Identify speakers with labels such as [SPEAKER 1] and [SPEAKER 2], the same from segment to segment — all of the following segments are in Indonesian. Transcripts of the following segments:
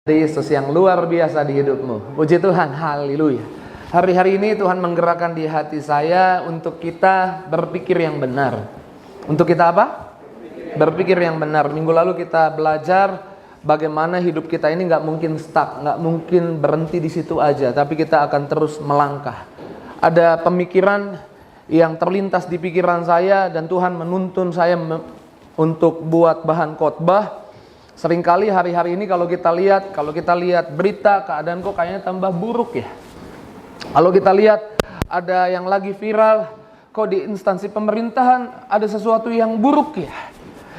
[SPEAKER 1] Yesus yang luar biasa di hidupmu. Puji Tuhan, haleluya. Hari-hari ini Tuhan menggerakkan di hati saya untuk kita berpikir yang benar. Untuk kita apa? Berpikir yang benar. Minggu lalu kita belajar bagaimana hidup kita ini gak mungkin stuck, gak mungkin berhenti di situ aja, tapi kita akan terus melangkah. Ada pemikiran yang terlintas di pikiran saya dan Tuhan menuntun saya untuk buat bahan khotbah. Seringkali hari-hari ini kalau kita lihat berita, keadaan kok kayaknya tambah buruk ya. Kalau kita lihat ada yang lagi viral, kok di instansi pemerintahan ada sesuatu yang buruk ya.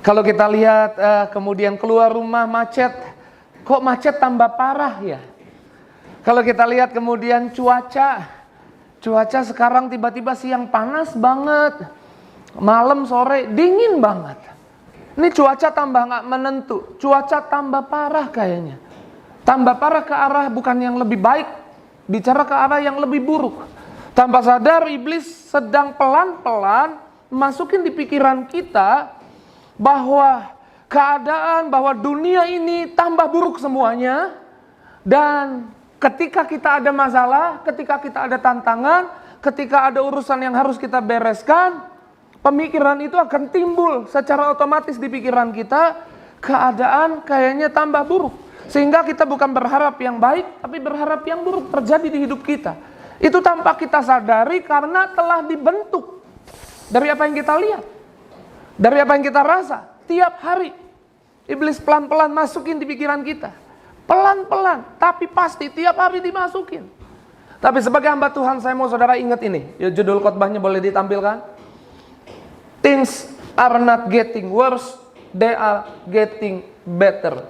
[SPEAKER 1] Kalau kita lihat kemudian keluar rumah macet, kok macet tambah parah ya. Kalau kita lihat kemudian cuaca sekarang tiba-tiba siang panas banget, malam sore dingin banget. Ini cuaca tambah gak menentu, cuaca tambah parah kayaknya. Tambah parah ke arah bukan yang lebih baik, bicara ke arah yang lebih buruk. Tanpa sadar iblis sedang pelan-pelan masukin di pikiran kita bahwa keadaan, bahwa dunia ini tambah buruk semuanya. Dan ketika kita ada masalah, ketika kita ada tantangan, ketika ada urusan yang harus kita bereskan, pemikiran itu akan timbul secara otomatis di pikiran kita, keadaan kayaknya tambah buruk. Sehingga kita bukan berharap yang baik, tapi berharap yang buruk terjadi di hidup kita. Itu tanpa kita sadari karena telah dibentuk dari apa yang kita lihat, dari apa yang kita rasa. Tiap hari iblis pelan-pelan masukin di pikiran kita. Pelan-pelan, tapi pasti tiap hari dimasukin. Tapi sebagai hamba Tuhan, saya mau saudara ingat ini. Ya, judul khotbahnya boleh ditampilkan. Things are not getting worse, they are getting better.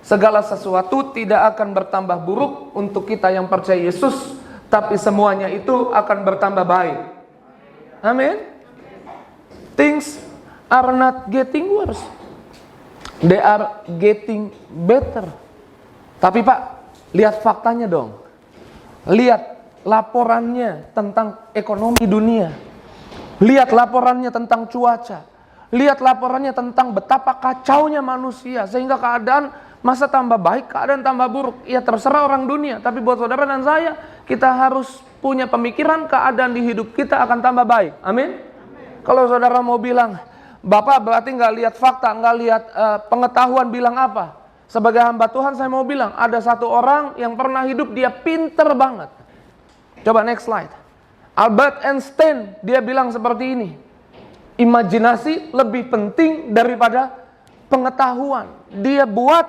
[SPEAKER 1] Segala sesuatu tidak akan bertambah buruk untuk kita yang percaya Yesus, tapi semuanya itu akan bertambah baik. Amin. Things are not getting worse, they are getting better. Tapi Pak, lihat faktanya dong. Lihat laporannya tentang ekonomi dunia. Lihat laporannya tentang cuaca. Lihat laporannya tentang betapa kacaunya manusia. Sehingga keadaan masa tambah baik, keadaan tambah buruk. Ya terserah orang dunia. Tapi buat saudara dan saya, kita harus punya pemikiran keadaan di hidup kita akan tambah baik. Amin? Kalau saudara mau bilang, Bapak berarti gak lihat fakta, gak lihat pengetahuan, bilang apa? Sebagai hamba Tuhan saya mau bilang, ada satu orang yang pernah hidup, dia pinter banget. Coba next slide. Albert Einstein, dia bilang seperti ini. Imajinasi lebih penting daripada pengetahuan. Dia buat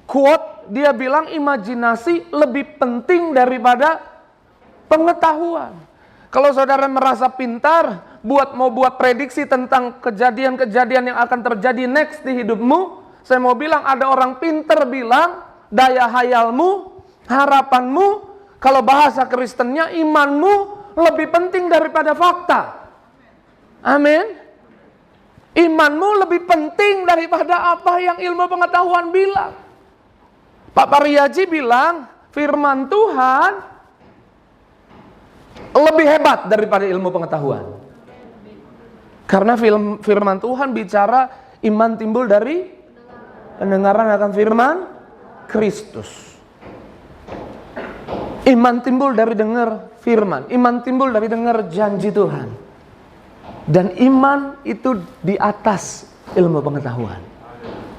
[SPEAKER 1] quote, dia bilang imajinasi lebih penting daripada pengetahuan. Kalau saudara merasa pintar, mau buat prediksi tentang kejadian-kejadian yang akan terjadi next di hidupmu, saya mau bilang ada orang pintar bilang, daya hayalmu, harapanmu, kalau bahasa Kristennya imanmu, lebih penting daripada fakta. Amin. Imanmu lebih penting daripada apa yang ilmu pengetahuan bilang. Pak Pariyaji bilang firman Tuhan lebih hebat daripada ilmu pengetahuan. Karena firman Tuhan bicara iman timbul dari pendengaran akan firman Kristus. Iman timbul dari dengar firman. Iman timbul dari dengar janji Tuhan. Dan iman itu di atas ilmu pengetahuan.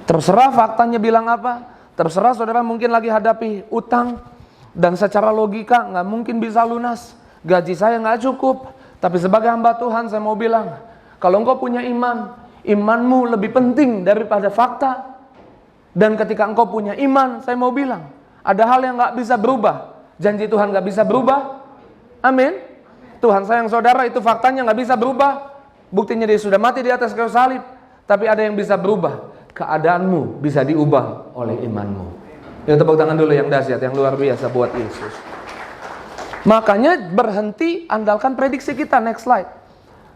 [SPEAKER 1] Terserah faktanya bilang apa. Terserah saudara mungkin lagi hadapi utang. Dan secara logika gak mungkin bisa lunas. Gaji saya gak cukup. Tapi sebagai hamba Tuhan saya mau bilang, kalau engkau punya iman, imanmu lebih penting daripada fakta. Dan ketika engkau punya iman, saya mau bilang, ada hal yang gak bisa berubah. Janji Tuhan gak bisa berubah. Amin. Tuhan sayang saudara, itu faktanya gak bisa berubah. Buktinya dia sudah mati di atas kayu salib. Tapi ada yang bisa berubah. Keadaanmu bisa diubah oleh imanmu. Ya, tepuk tangan dulu yang dahsyat, yang luar biasa buat Yesus. Makanya berhenti, andalkan prediksi kita. Next slide.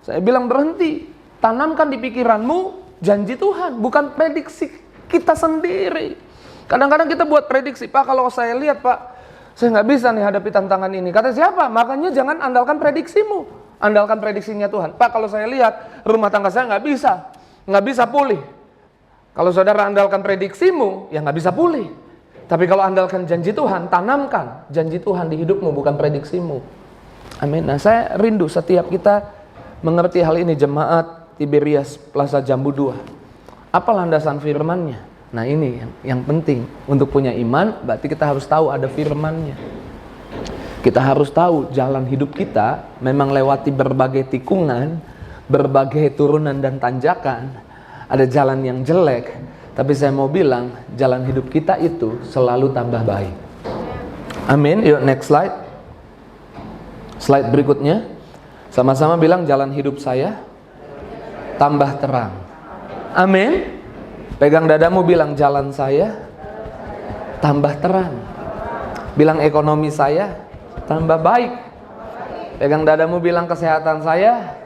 [SPEAKER 1] Saya bilang berhenti. Tanamkan di pikiranmu janji Tuhan, bukan prediksi kita sendiri. Kadang-kadang kita buat prediksi. Pak, kalau saya lihat Pak, saya nggak bisa nih hadapi tantangan ini. Kata siapa? Makanya jangan andalkan prediksimu. Andalkan prediksinya Tuhan. Pak, kalau saya lihat rumah tangga saya nggak bisa pulih. Kalau saudara andalkan prediksimu, ya nggak bisa pulih. Tapi kalau andalkan janji Tuhan, tanamkan janji Tuhan di hidupmu, bukan prediksimu. Amin. Nah, saya rindu setiap kita mengerti hal ini, jemaat Tiberias Plaza Jambu 2. Apa landasan firman-Nya? Nah, ini yang penting. Untuk punya iman, berarti kita harus tahu ada firman-Nya. Kita harus tahu jalan hidup kita memang lewati berbagai tikungan, berbagai turunan dan tanjakan. Ada jalan yang jelek, tapi saya mau bilang jalan hidup kita itu selalu tambah baik. Amin. Yuk next slide. Slide berikutnya. Sama-sama bilang jalan hidup saya tambah terang. Amin. Pegang dadamu, bilang jalan saya tambah terang. Bilang ekonomi saya tambah baik. Pegang dadamu, bilang kesehatan saya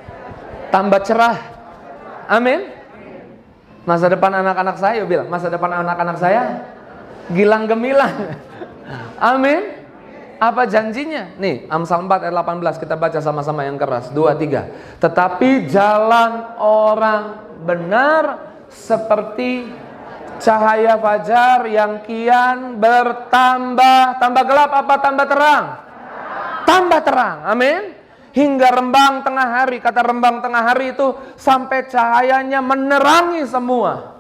[SPEAKER 1] tambah cerah. Amin. Masa depan anak-anak saya, bilang masa depan anak-anak saya gilang gemilang. Amin. Apa janjinya? Nih, Amsal 4 ayat 18, kita baca sama-sama yang keras. 2, 3. Tetapi jalan orang benar seperti cahaya fajar yang kian bertambah. Tambah gelap apa tambah terang? Tambah terang. Amin. Hingga rembang tengah hari. Kata rembang tengah hari itu sampai cahayanya menerangi semua.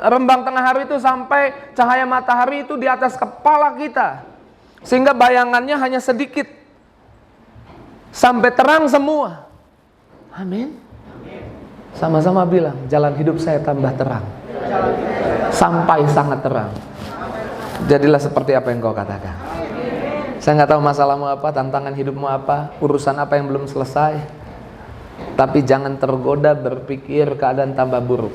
[SPEAKER 1] Rembang tengah hari itu sampai cahaya matahari itu di atas kepala kita, sehingga bayangannya hanya sedikit, sampai terang semua. Amin. Sama-sama bilang, jalan hidup saya tambah terang, sampai sangat terang. Jadilah seperti apa yang kau katakan. Saya nggak tahu masalahmu apa, tantangan hidupmu apa, urusan apa yang belum selesai, tapi jangan tergoda berpikir keadaan tambah buruk.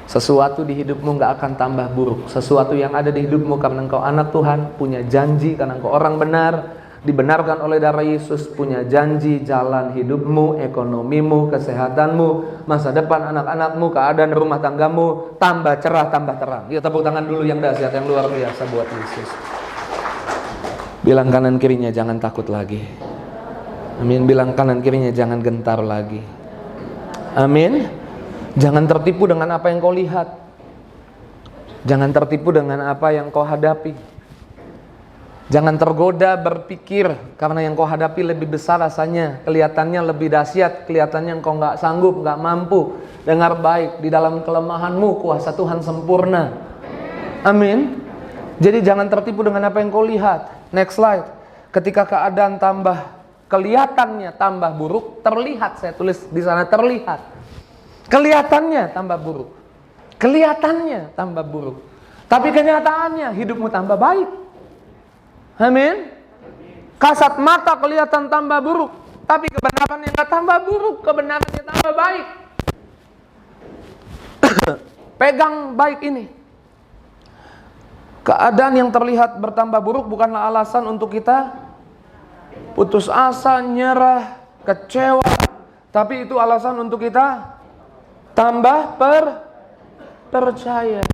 [SPEAKER 1] Sesuatu di hidupmu nggak akan tambah buruk. Sesuatu yang ada di hidupmu karena engkau anak Tuhan, punya janji, karena engkau orang benar, dibenarkan oleh darah Yesus, punya janji, jalan hidupmu, ekonomimu, kesehatanmu, masa depan anak-anakmu, keadaan rumah tanggamu tambah cerah, tambah terang. Yuk tepuk tangan dulu yang dahsyat, yang luar biasa buat Yesus. Bilang kanan kirinya jangan takut lagi. Amin. Bilang kanan kirinya jangan gentar lagi. Amin. Jangan tertipu dengan apa yang kau lihat. Jangan tertipu dengan apa yang kau hadapi. Jangan tergoda berpikir karena yang kau hadapi lebih besar rasanya, kelihatannya lebih dahsyat, kelihatannya engkau nggak sanggup, nggak mampu. Dengar baik, di dalam kelemahanmu kuasa Tuhan sempurna. Amin. Jadi jangan tertipu dengan apa yang kau lihat. Next slide. Ketika keadaan tambah, kelihatannya tambah buruk, terlihat, saya tulis di sana terlihat. Kelihatannya tambah buruk. Kelihatannya tambah buruk. Tapi kenyataannya hidupmu tambah baik. Amin. Kasat mata kelihatan tambah buruk, tapi kebenarannya nggak tambah buruk, kebenarannya tambah baik. Pegang baik ini. Keadaan yang terlihat bertambah buruk bukanlah alasan untuk kita putus asa, nyerah, kecewa, tapi itu alasan untuk kita tambah percaya.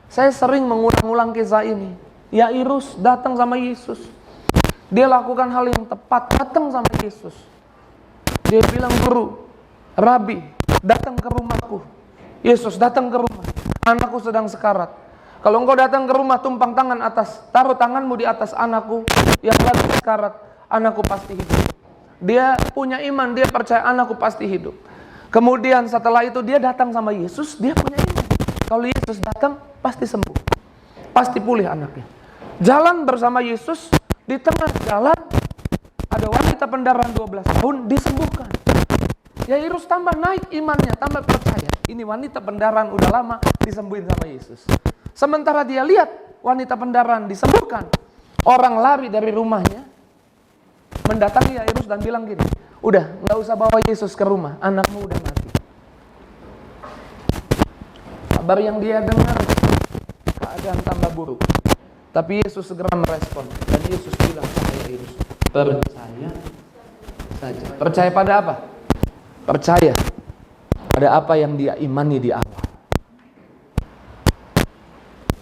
[SPEAKER 1] Saya sering mengulang-ulang kisah ini. Yairus datang sama Yesus. Dia lakukan hal yang tepat, datang sama Yesus. Dia bilang, "Guru, Rabi, datang ke rumahku." Yesus datang ke rumah. "Anakku sedang sekarat. Kalau engkau datang ke rumah, tumpang tangan atas, taruh tanganmu di atas anakku yang lagi sekarat, anakku pasti hidup." Dia punya iman, dia percaya anakku pasti hidup. Kemudian setelah itu dia datang sama Yesus, dia punya iman. Kalau Yesus datang, pasti sembuh. Pasti pulih anaknya. Jalan bersama Yesus, di tengah jalan ada wanita pendarahan 12 tahun disembuhkan. Yairus tambah naik imannya, tambah percaya. Ini wanita pendarahan udah lama disembuhin sama Yesus. Sementara dia lihat wanita pendarahan disembuhkan, orang lari dari rumahnya mendatangi Yairus dan bilang gini, "Udah, nggak usah bawa Yesus ke rumah, anakmu udah mati." Kabar yang dia dengar, keadaan tambah buruk. Tapi Yesus segera merespon dan Yesus bilang sama Yairus, "Percaya saja." Percaya pada apa? Percaya pada apa yang dia imani di awal.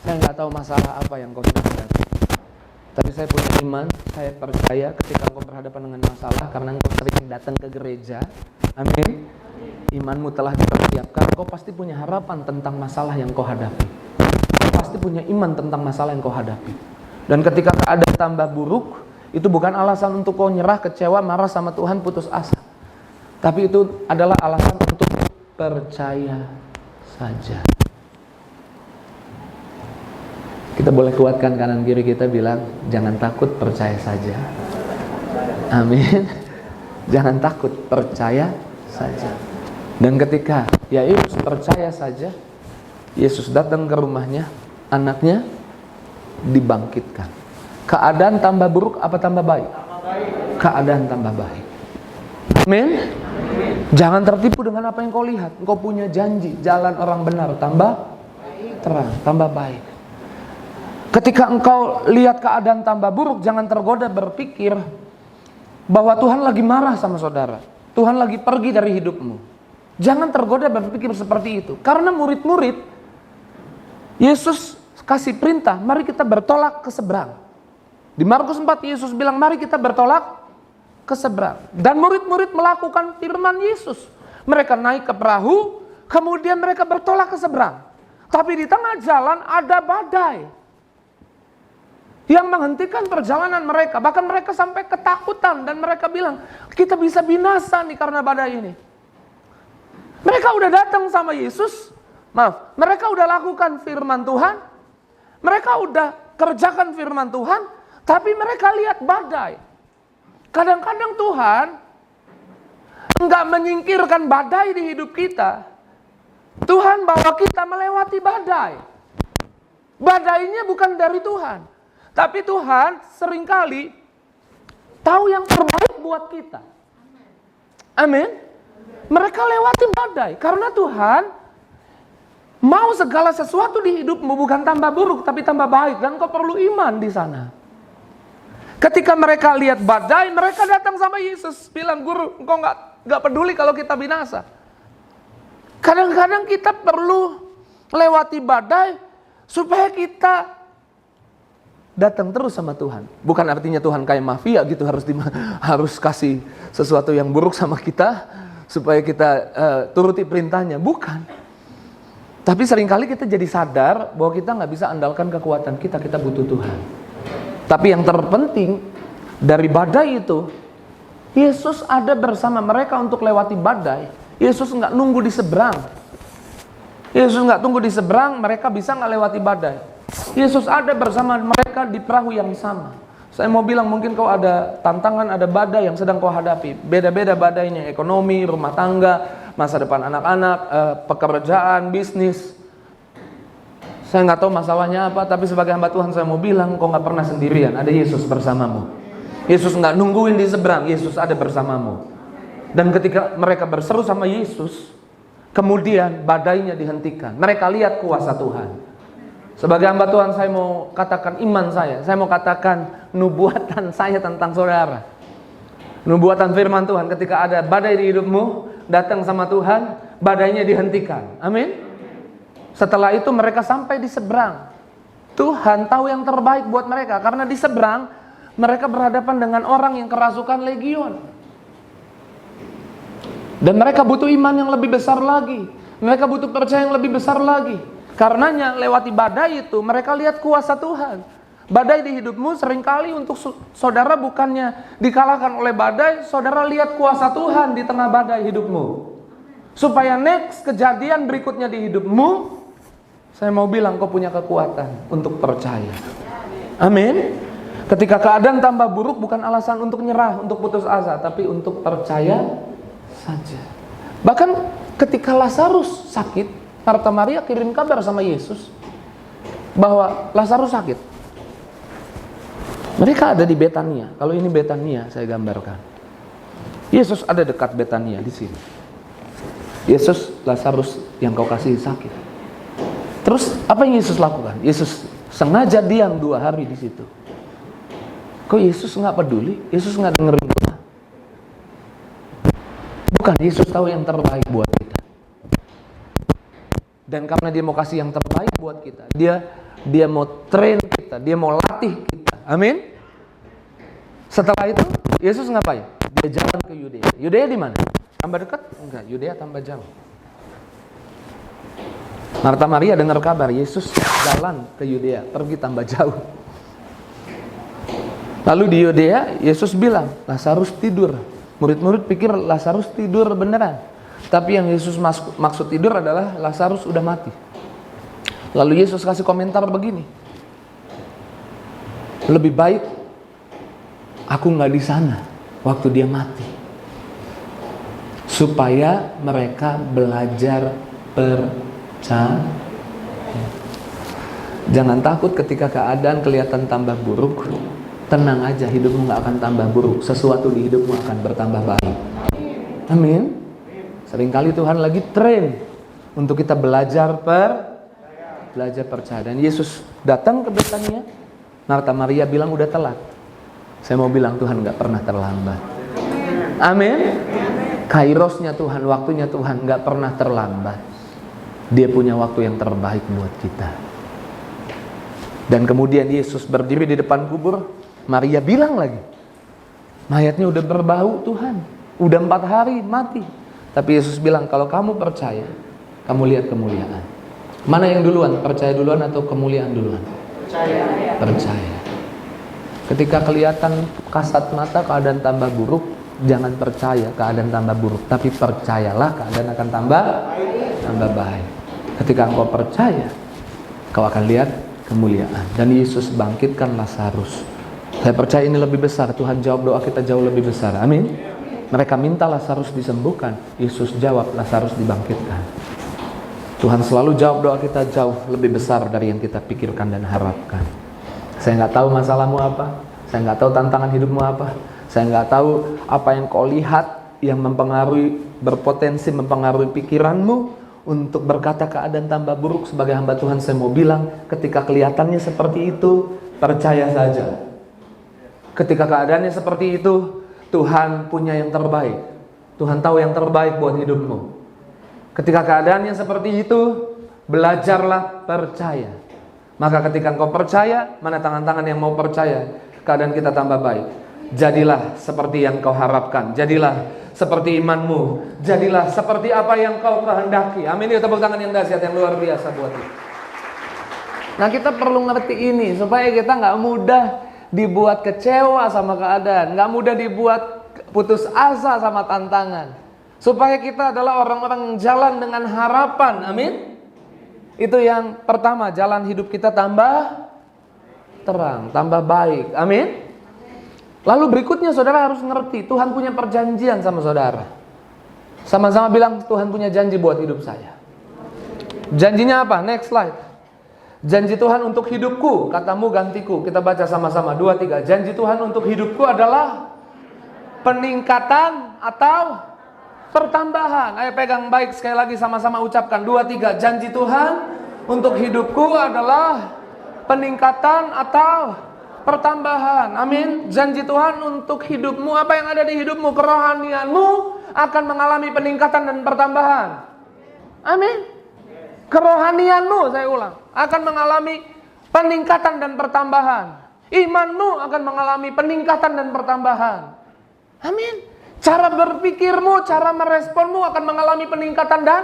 [SPEAKER 1] Saya nggak tahu masalah apa yang kau sedang hadapi, tapi saya punya iman, saya percaya ketika engkau berhadapan dengan masalah, karena engkau sering datang ke gereja, amin, imanmu telah dipersiapkan, kau pasti punya harapan tentang masalah yang kau hadapi. Kau pasti punya iman tentang masalah yang kau hadapi. Dan ketika keadaan tambah buruk, itu bukan alasan untuk kau nyerah, kecewa, marah sama Tuhan, putus asa. Tapi itu adalah alasan untuk percaya saja. Kita boleh kuatkan kanan kiri kita, bilang, jangan takut, percaya saja. Amin. Jangan takut, percaya saja. Dan ketika Yairus percaya saja, Yesus datang ke rumahnya, anaknya dibangkitkan. Keadaan tambah buruk apa tambah baik? Keadaan tambah baik. Amin. Jangan tertipu dengan apa yang kau lihat. Engkau punya janji, jalan orang benar tambah terang, tambah baik. Ketika engkau lihat keadaan tambah buruk, jangan tergoda berpikir bahwa Tuhan lagi marah sama saudara, Tuhan lagi pergi dari hidupmu. Jangan tergoda berpikir seperti itu. Karena murid-murid, Yesus kasih perintah, mari kita bertolak ke seberang. Di Markus 4, Yesus bilang, mari kita bertolak ke seberang. Dan murid-murid melakukan firman Yesus. Mereka naik ke perahu, kemudian mereka bertolak ke seberang. Tapi di tengah jalan ada badai yang menghentikan perjalanan mereka. Bahkan mereka sampai ketakutan dan mereka bilang, kita bisa binasa nih karena badai ini. Mereka udah datang sama Yesus, mereka udah lakukan firman Tuhan, mereka udah kerjakan firman Tuhan, tapi mereka lihat badai. Kadang-kadang Tuhan enggak menyingkirkan badai di hidup kita. Tuhan bawa kita melewati badai. Badainya bukan dari Tuhan, tapi Tuhan seringkali tahu yang terbaik buat kita. Amin. Mereka lewati badai karena Tuhan mau segala sesuatu di hidupmu bukan tambah buruk tapi tambah baik, dan kau perlu iman di sana. Ketika mereka lihat badai, mereka datang sama Yesus bilang, guru, engkau nggak peduli kalau kita binasa. Kadang-kadang kita perlu lewati badai supaya kita datang terus sama Tuhan. Bukan artinya Tuhan kayak mafia gitu, harus kasih sesuatu yang buruk sama kita supaya kita turuti perintahnya. Bukan. Tapi seringkali kita jadi sadar bahwa kita nggak bisa andalkan kekuatan kita butuh Tuhan. Tapi yang terpenting dari badai itu, Yesus ada bersama mereka untuk lewati badai. Yesus nggak nunggu di seberang. Yesus nggak tunggu di seberang, mereka bisa nggak lewati badai. Yesus ada bersama mereka di perahu yang sama. Saya mau bilang, mungkin kau ada tantangan, ada badai yang sedang kau hadapi. Beda-beda badainya, ekonomi, rumah tangga, masa depan anak-anak, pekerjaan, bisnis. Saya nggak tahu masalahnya apa, tapi sebagai hamba Tuhan saya mau bilang, kau nggak pernah sendirian. Ada Yesus bersamamu. Yesus nggak nungguin di seberang, Yesus ada bersamamu. Dan ketika mereka berseru sama Yesus, kemudian badainya dihentikan. Mereka lihat kuasa Tuhan. Sebagai hamba Tuhan, saya mau katakan iman saya mau katakan nubuatan saya tentang saudara. Nubuatan firman Tuhan, ketika ada badai di hidupmu, datang sama Tuhan, badainya dihentikan. Amin. Setelah itu mereka sampai di seberang. Tuhan tahu yang terbaik buat mereka, karena di seberang mereka berhadapan dengan orang yang kerasukan legion. Dan mereka butuh iman yang lebih besar lagi. Mereka butuh percaya yang lebih besar lagi. Karenanya lewati badai itu mereka lihat kuasa Tuhan. Badai di hidupmu seringkali untuk saudara bukannya dikalahkan oleh badai, saudara lihat kuasa Tuhan di tengah badai hidupmu. Supaya next kejadian berikutnya di hidupmu, saya mau bilang kau punya kekuatan untuk percaya. Amin. Ketika keadaan tambah buruk bukan alasan untuk nyerah, untuk putus asa, tapi untuk percaya saja. Bahkan ketika Lazarus sakit, Marta Maria kirim kabar sama Yesus bahwa Lazarus sakit. Mereka ada di Betania. Kalau ini Betania saya gambarkan. Yesus ada dekat Betania di sini. Yesus, Lazarus yang kau kasih sakit. Terus apa yang Yesus lakukan? Yesus sengaja diam 2 hari di situ. Kok Yesus nggak peduli? Yesus nggak dengerin kita? Bukan, Yesus tahu yang terbaik buat kita. Dan karena dia mau kasih yang terbaik buat kita, dia mau train kita, dia mau latih kita. Amin. Setelah itu Yesus ngapain? Dia jalan ke Yudea. Yudea di mana? Tambah dekat? Enggak, Yudea tambah jauh. Marta Maria dengar kabar Yesus jalan ke Yudea, pergi tambah jauh. Lalu di Yudea Yesus bilang, Lazarus tidur. Murid-murid pikir Lazarus tidur beneran. Tapi yang Yesus maksud tidur adalah Lazarus udah mati. Lalu Yesus kasih komentar begini, lebih baik aku nggak di sana waktu dia mati, supaya mereka belajar percaya. Jangan takut ketika keadaan kelihatan tambah buruk. Tenang aja, hidupmu gak akan tambah buruk. Sesuatu di hidupmu akan bertambah baik. Amin. Seringkali Tuhan lagi train untuk kita belajar percaya. Dan Yesus datang ke Betania. Marta Maria bilang udah telat. Saya mau bilang Tuhan gak pernah terlambat. Amin. Kairosnya Tuhan, waktunya Tuhan gak pernah terlambat. Dia punya waktu yang terbaik buat kita. Dan kemudian Yesus berdiri di depan kubur. Maria bilang lagi, mayatnya udah berbau Tuhan, udah 4 hari mati. Tapi Yesus bilang, kalau kamu percaya, kamu lihat kemuliaan. Mana yang duluan? Percaya duluan atau kemuliaan duluan? Percaya. Ketika kelihatan kasat mata keadaan tambah buruk, jangan percaya keadaan tambah buruk, tapi percayalah keadaan akan tambah baik. Ketika engkau percaya, kau akan lihat kemuliaan. Dan Yesus bangkitkan Lazarus. Saya percaya ini lebih besar. Tuhan jawab doa kita jauh lebih besar. Amin. Mereka minta Lazarus disembuhkan. Yesus jawab, Lazarus dibangkitkan. Tuhan selalu jawab doa kita jauh lebih besar dari yang kita pikirkan dan harapkan. Saya nggak tahu masalahmu apa. Saya nggak tahu tantangan hidupmu apa. Saya nggak tahu apa yang kau lihat yang berpotensi mempengaruhi pikiranmu untuk berkata keadaan tambah buruk. Sebagai hamba Tuhan saya mau bilang, ketika kelihatannya seperti itu, percaya saja. Ketika keadaannya seperti itu, Tuhan punya yang terbaik. Tuhan tahu yang terbaik buat hidupmu. Ketika keadaannya seperti itu, belajarlah percaya. Maka ketika engkau percaya, mana tangan-tangan yang mau percaya, keadaan kita tambah baik. Jadilah seperti yang kau harapkan. Jadilah seperti imanmu. Jadilah seperti apa yang kau kehendaki. Amin. Yuk tepuk tangan yang dahsyat, yang luar biasa buat kita. Nah, kita perlu ngerti ini supaya kita gak mudah dibuat kecewa sama keadaan, gak mudah dibuat putus asa sama tantangan. Supaya kita adalah orang-orang yang jalan dengan harapan. Amin. Itu yang pertama, jalan hidup kita tambah terang, tambah baik. Amin. Lalu berikutnya saudara harus ngerti, Tuhan punya perjanjian sama saudara. Sama-sama bilang, Tuhan punya janji buat hidup saya. Janjinya apa? Next slide. Janji Tuhan untuk hidupku, katamu gantiku. Kita baca sama-sama, 2, 3. Janji Tuhan untuk hidupku adalah peningkatan atau pertambahan. Ayo pegang baik, sekali lagi sama-sama ucapkan, 2, 3. Janji Tuhan untuk hidupku adalah peningkatan atau pertambahan. Amin. Janji Tuhan untuk hidupmu, apa yang ada di hidupmu, kerohanianmu akan mengalami peningkatan dan pertambahan. Amin. Kerohanianmu, saya ulang, akan mengalami peningkatan dan pertambahan. Imanmu akan mengalami peningkatan dan pertambahan. Amin. Cara berpikirmu, cara meresponmu akan mengalami peningkatan dan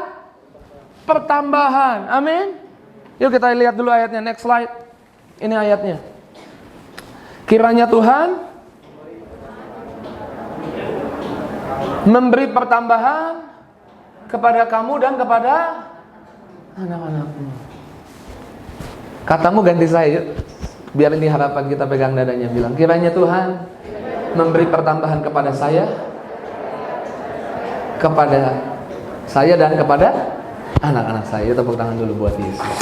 [SPEAKER 1] pertambahan. Amin. Yuk kita lihat dulu ayatnya, next slide. Ini ayatnya. Kiranya Tuhan memberi pertambahan kepada kamu dan kepada anak-anakmu. Katamu ganti saya, yuk. Biar ini harapan kita, pegang dadanya, bilang, kiranya Tuhan memberi pertambahan kepada saya dan kepada anak-anak saya. Tepuk tangan dulu buat Yesus.